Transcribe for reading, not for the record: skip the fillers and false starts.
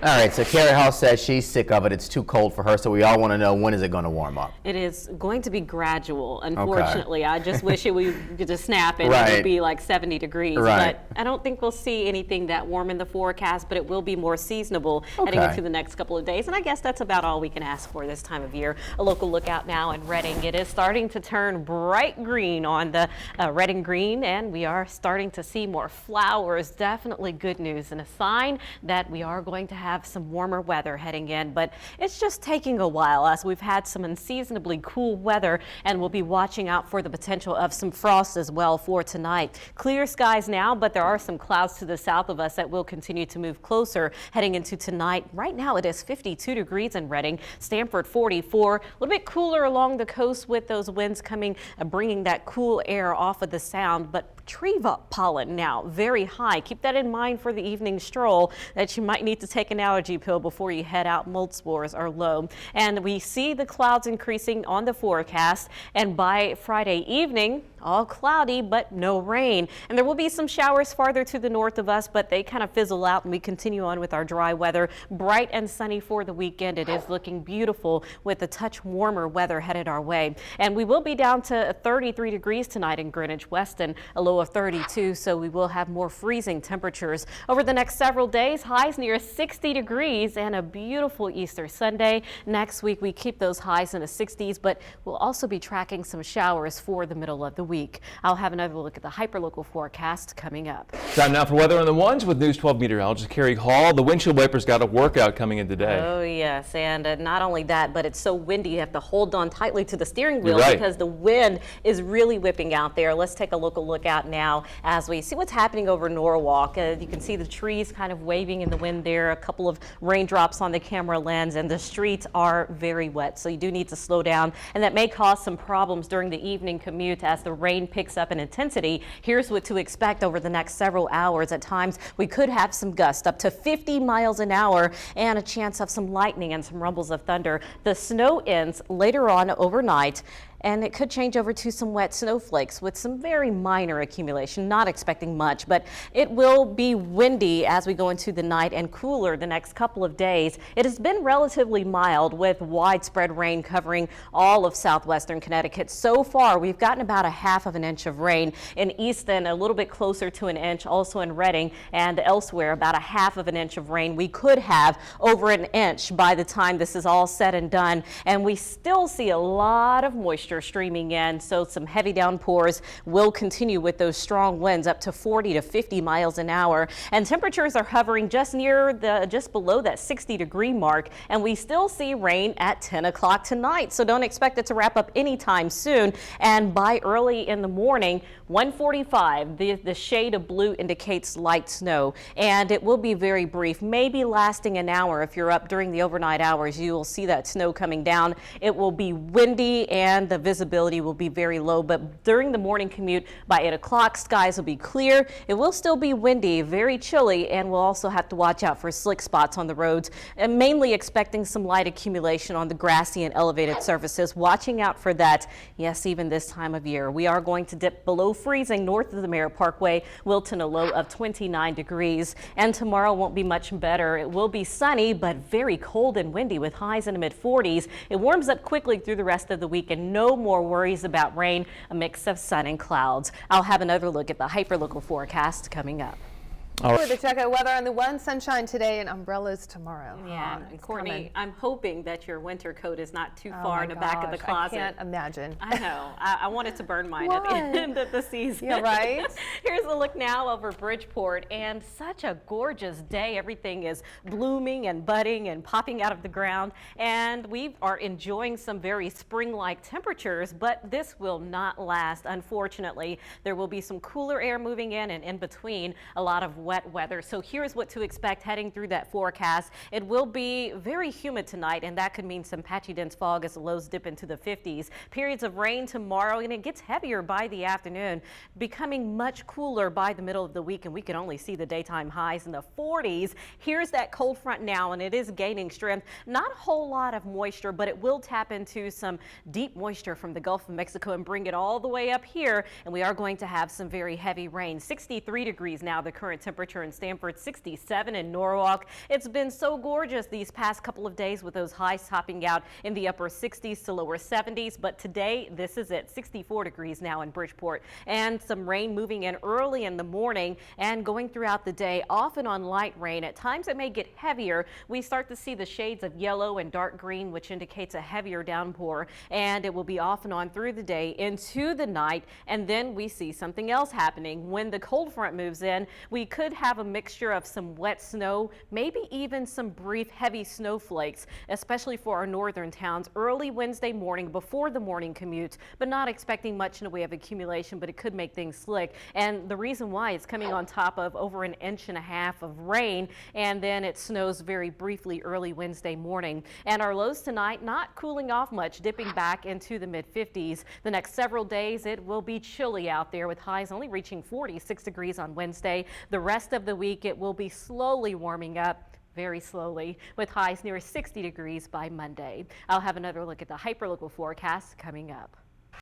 All right, so Carrie Hall says she's sick of it. It's too cold for her, so we all want to know, when is it going to warm up? It is going to be gradual, unfortunately. Okay. I just wish we could just snap and it would be like 70 degrees. Right. But I don't think we'll see anything that warm in the forecast, but it will be more seasonable heading into the next couple of days. And I guess that's about all we can ask for this time of year. A local lookout now in Redding. It is starting to turn bright green on the Redding Green, and we are starting to see more flowers. Definitely good news and a sign that we are going to have some warmer weather heading in, but it's just taking a while as we've had some unseasonably cool weather, and we'll be watching out for the potential of some frost as well for tonight. Clear skies now, but there are some clouds to the south of us that will continue to move closer heading into tonight. Right now it is 52 degrees in Redding, Stamford 44, a little bit cooler along the coast with those winds coming, bringing that cool air off of the sound, but tree pollen now very high. Keep that in mind for the evening stroll, that you might need to take an allergy pill before you head out. Mold spores are low, and we see the clouds increasing on the forecast, and by Friday evening all cloudy but no rain, and there will be some showers farther to the north of us, but they kind of fizzle out and we continue on with our dry weather. Bright and sunny for the weekend. It is looking beautiful with a touch warmer weather headed our way, and we will be down to 33 degrees tonight in Greenwich, Weston, a low of 32, so we will have more freezing temperatures over the next several days. Highs near 60 degrees and a beautiful Easter Sunday. Next week we keep those highs in the 60s, but we'll also be tracking some showers for the middle of the week. I'll have another look at the hyperlocal forecast coming up. Time now for weather on the ones with News 12 meteorologist Carrie Hall. The windshield wipers got a workout coming in today. Oh yes, and not only that, but it's so windy you have to hold on tightly to the steering wheel because the wind is really whipping out there. Let's take a local look out now as we see what's happening over Norwalk. You can see the trees kind of waving in the wind there, a couple of raindrops on the camera lens, and the streets are very wet, so you do need to slow down, and that may cause some problems during the evening commute as the rain picks up in intensity. Here's what to expect over the next several hours. At times we could have some gusts up to 50 miles an hour and a chance of some lightning and some rumbles of thunder. The snow ends later on overnight, and it could change over to some wet snowflakes with some very minor accumulation. Not expecting much, but it will be windy as we go into the night and cooler the next couple of days. It has been relatively mild with widespread rain covering all of southwestern Connecticut. So far, we've gotten about a half of an inch of rain in Easton, a little bit closer to an inch, also in Redding, and elsewhere about a half of an inch of rain. We could have over an inch by the time this is all said and done, and we still see a lot of moisture streaming in, so some heavy downpours will continue with those strong winds up to 40 to 50 miles an hour, and temperatures are hovering just below that 60-degree mark, and we still see rain at 10 o'clock tonight, so don't expect it to wrap up anytime soon. And by early in the morning, 1:45, the shade of blue indicates light snow, and it will be very brief, maybe lasting an hour. If you're up during the overnight hours, you will see that snow coming down. It will be windy and the visibility will be very low, but during the morning commute by 8 o'clock, skies will be clear. It will still be windy, very chilly, and we'll also have to watch out for slick spots on the roads, and mainly expecting some light accumulation on the grassy and elevated surfaces. Watching out for that, yes, even this time of year. We are going to dip below freezing north of the Merritt Parkway, Wilton a low of 29 degrees, and tomorrow won't be much better. It will be sunny, but very cold and windy with highs in the mid-40s. It warms up quickly through the rest of the week, and no more worries about rain, a mix of sun and clouds. I'll have another look at the hyperlocal forecast coming up. For the check out weather on the one, sunshine today and umbrellas tomorrow. Yeah, and Courtney, I'm hoping that your winter coat is not too far in the back of the closet. I can't imagine. I know. I wanted to burn mine at the end of the season. Yeah, right? Here's a look now over Bridgeport, and such a gorgeous day. Everything is blooming and budding and popping out of the ground, and we are enjoying some very spring-like temperatures, but this will not last, unfortunately. There will be some cooler air moving in, and in between, a lot of wet weather. So here's what to expect heading through that forecast. It will be very humid tonight, and that could mean some patchy dense fog as the lows dip into the 50s. Periods of rain tomorrow, and it gets heavier by the afternoon, becoming much cooler by the middle of the week, and we can only see the daytime highs in the 40s. Here's that cold front now, and it is gaining strength. Not a whole lot of moisture, but it will tap into some deep moisture from the Gulf of Mexico and bring it all the way up here, and we are going to have some very heavy rain. 63 degrees now, the current temperature temperature in Stamford, 67 in Norwalk. It's been so gorgeous these past couple of days with those highs topping out in the upper 60s to lower 70s. But today, this is it, 64 degrees now in Bridgeport, and some rain moving in early in the morning and going throughout the day, off and on light rain. At times it may get heavier. We start to see the shades of yellow and dark green, which indicates a heavier downpour, and it will be off and on through the day into the night. And then we see something else happening. When the cold front moves in, we could have a mixture of some wet snow, maybe even some brief heavy snowflakes, especially for our northern towns early Wednesday morning before the morning commute, but not expecting much in the way of accumulation, but it could make things slick. And the reason why it's coming on top of over 1.5 inches of rain, and then it snows very briefly early Wednesday morning. And our lows tonight not cooling off much, dipping back into the mid-50s. The next several days it will be chilly out there with highs only reaching 46 degrees on Wednesday. The rest of the week it will be slowly warming up, very slowly, with highs near 60 degrees by Monday. I'll have another look at the hyperlocal forecast coming up.